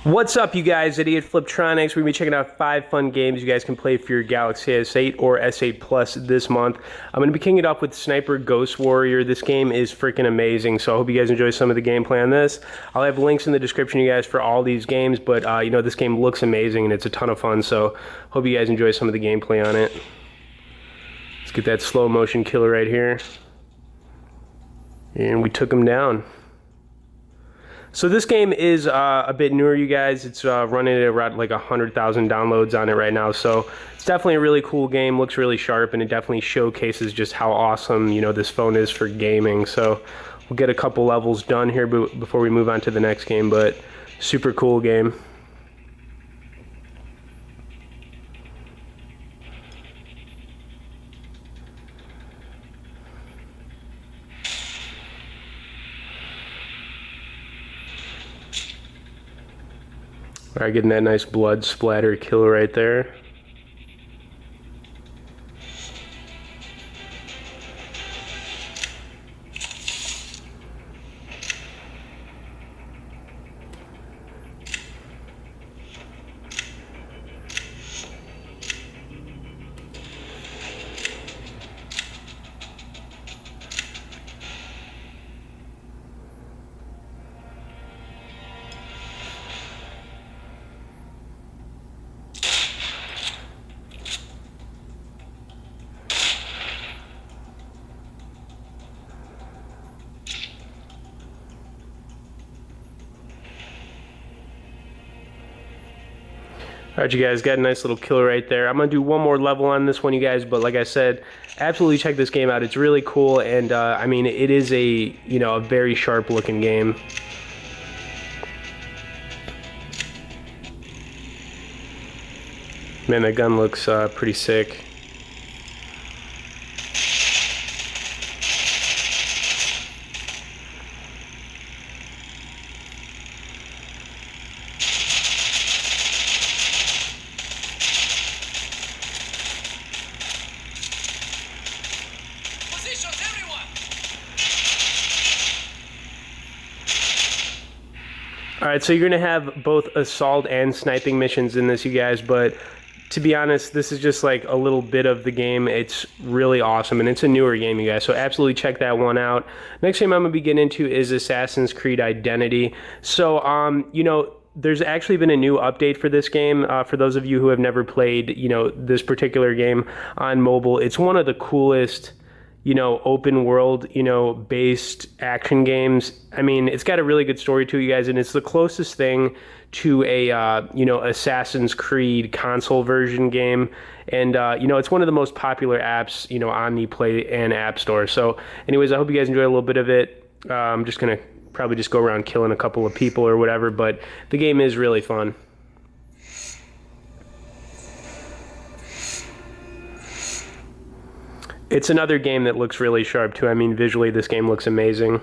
What's up, you guys? Idiot Fliptroniks. We're going to be checking out 5 fun games you guys can play for your Galaxy S8 or S8 Plus this month. I'm going to be kicking it off with Sniper Ghost Warrior. This game is freaking amazing, so I hope you guys enjoy some of the gameplay on this. I'll have links in the description, you guys, for all these games, but, you know, this game looks amazing, and it's a ton of fun, so hope you guys enjoy some of the gameplay on it. Let's get that slow motion killer right here. And we took him down. So this game is a bit newer, you guys. It's running at around like 100,000 downloads on it right now. So it's definitely a really cool game, looks really sharp, and it definitely showcases just how awesome, you know, this phone is for gaming. So we'll get a couple levels done here before we move on to the next game, but super cool game. All right, getting that nice blood splatter kill right there. Alright, you guys, got a nice little kill right there. I'm going to do one more level on this one, you guys, but like I said, absolutely check this game out. It's really cool, and I mean, it is a, you know, a very sharp looking game. Man, that gun looks pretty sick. Alright, so you're going to have both assault and sniping missions in this, you guys, but to be honest, this is just like a little bit of the game. It's really awesome, and it's a newer game, you guys, so absolutely check that one out. Next game I'm going to be getting into is Assassin's Creed Identity. So, you know, there's actually been a new update for this game. For those of you who have never played, you know, this particular game on mobile, it's one of the coolest, you know, open world, you know, based action games. I mean, it's got a really good story to you guys, and it's the closest thing to a, you know, Assassin's Creed console version game. And, you know, it's one of the most popular apps, you know, on the Play and App Store. So anyways, I hope you guys enjoy a little bit of it. I'm just going to probably just go around killing a couple of people or whatever, but the game is really fun. It's another game that looks really sharp too. I mean, visually this game looks amazing.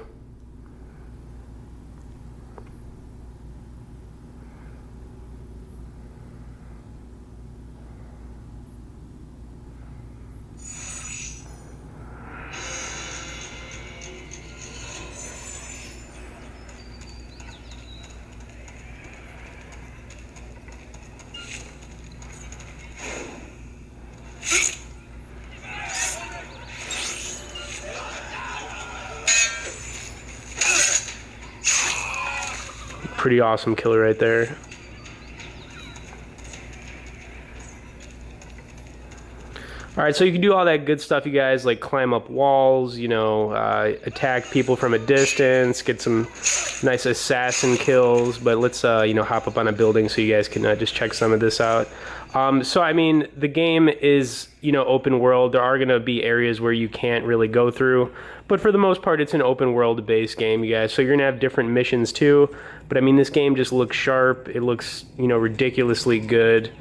Pretty awesome killer right there. Alright, so you can do all that good stuff, you guys, like climb up walls, you know, attack people from a distance, get some nice assassin kills, but let's, you know, hop up on a building so you guys can just check some of this out. So, I mean, the game is, you know, open world. There are going to be areas where you can't really go through, but for the most part, it's an open world-based game, you guys. So you're going to have different missions, too. But, I mean, this game just looks sharp. It looks, you know, ridiculously good.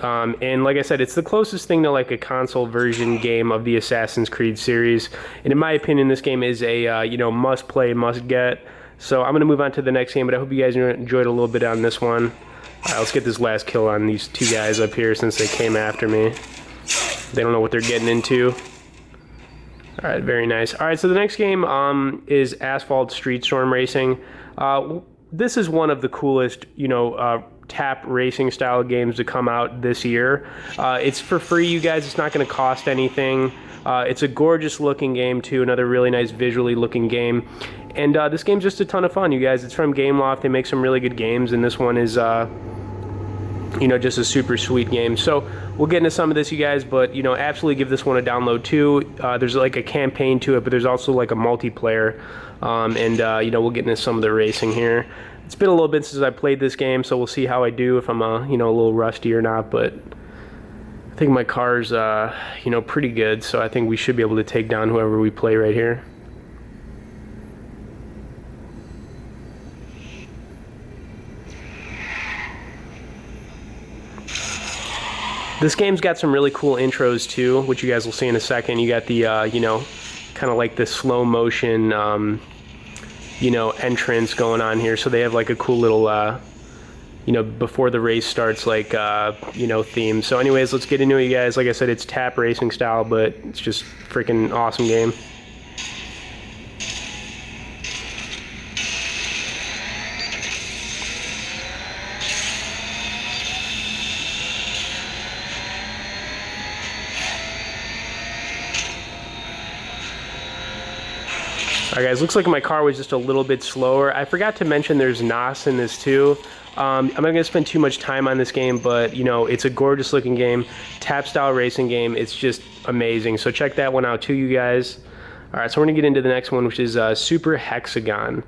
And like I said, it's the closest thing to like a console version game of the Assassin's Creed series. And in my opinion, this game is a, you know, must play, must get. So I'm going to move on to the next game, but I hope you guys enjoyed a little bit on this one. All right, let's get this last kill on these two guys up here since they came after me. They don't know what they're getting into. All right, very nice. All right, so the next game is Asphalt Street Storm Racing. this is one of the coolest, tap racing style games to come out this year. It's for free, you guys. It's not going to cost anything. It's a gorgeous looking game too, another really nice visually looking game. And this game's just a ton of fun, you guys. It's from Gameloft. They make some really good games, and this one is just a super sweet game. So we'll get into some of this, you guys, but absolutely give this one a download too. There's like a campaign to it, but there's also like a multiplayer, we'll get into some of the racing here. It's been a little bit since I played this game, so we'll see how I do, if I'm a little rusty or not, but I think my car's pretty good, so I think we should be able to take down whoever we play right here. This game's got some really cool intros too, which you guys will see in a second. You got the kind of like the slow motion entrance going on here. So they have like a cool little before the race starts, like theme. So anyways, let's get into it, you guys. Like I said, it's tap racing style, but it's just freaking awesome game. Alright guys, looks like my car was just a little bit slower. I forgot to mention there's NOS in this too. I'm not going to spend too much time on this game, but it's a gorgeous looking game, tap style racing game. It's just amazing. So check that one out too, you guys. Alright, so we're going to get into the next one, which is Super Hexagon.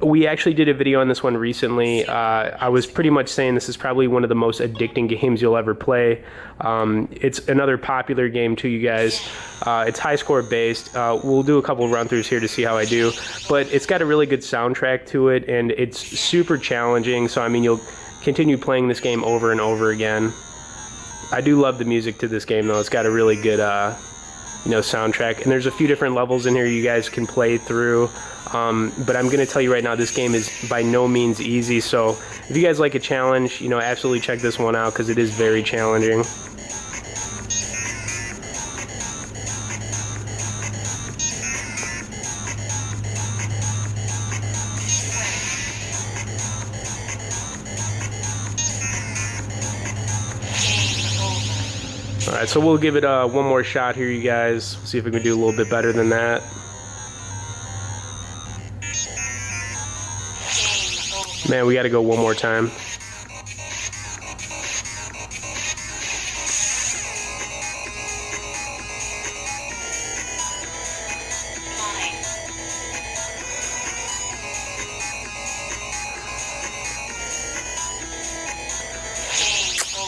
We actually did a video on this one recently. I was pretty much saying this is probably one of the most addicting games you'll ever play. It's another popular game too, you guys. It's high score based. We'll do a couple run-throughs here to see how I do. But it's got a really good soundtrack to it, and it's super challenging. So, I mean, you'll continue playing this game over and over again. I do love the music to this game, though. It's got a really good, soundtrack. And there's a few different levels in here you guys can play through. But I'm going to tell you right now, this game is by no means easy. So if you guys like a challenge, absolutely check this one out because it is very challenging. Alright, so we'll give it one more shot here, you guys. See if we can do a little bit better than that. Man, we got to go one more time.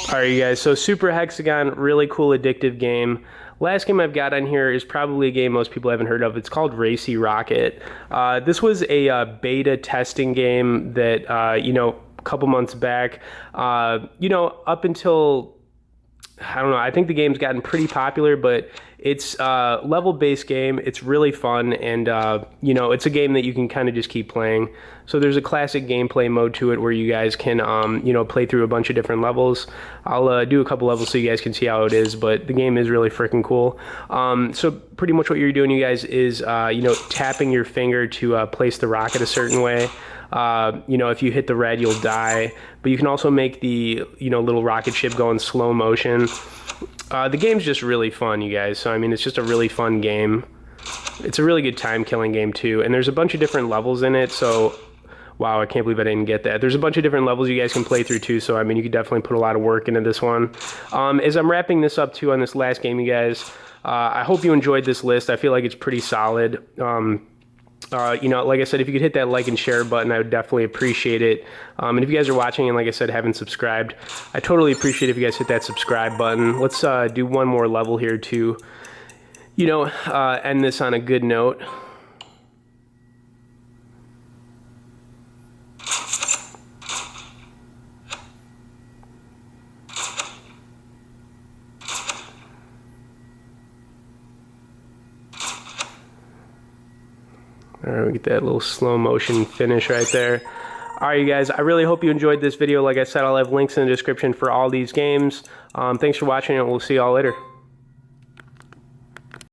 Alright you guys, so Super Hexagon, really cool addictive game. Last game I've got on here is probably a game most people haven't heard of. It's called Racey Rocket. This was a beta testing game that, a couple months back, up until, I don't know, I think the game's gotten pretty popular, but it's a level-based game. It's really fun, and, it's a game that you can kind of just keep playing. So there's a classic gameplay mode to it where you guys can, play through a bunch of different levels. I'll do a couple levels so you guys can see how it is, but the game is really freaking cool. So pretty much what you're doing, you guys, is, tapping your finger to place the rocket a certain way. If you hit the red, you'll die, but you can also make the, little rocket ship go in slow motion. The game's just really fun, you guys. So, I mean, it's just a really fun game. It's a really good time-killing game, too. And there's a bunch of different levels in it, so... Wow, I can't believe I didn't get that. There's a bunch of different levels you guys can play through, too. So, I mean, you could definitely put a lot of work into this one. As I'm wrapping this up, too, on this last game, you guys, I hope you enjoyed this list. I feel like it's pretty solid. Like I said, if you could hit that like and share button, I would definitely appreciate it. And if you guys are watching and, like I said, haven't subscribed, I totally appreciate if you guys hit that subscribe button. Let's do one more level here to, end this on a good note. Alright, we get that little slow motion finish right there. Alright you guys, I really hope you enjoyed this video. Like I said, I'll have links in the description for all these games. Thanks for watching, and we'll see y'all later.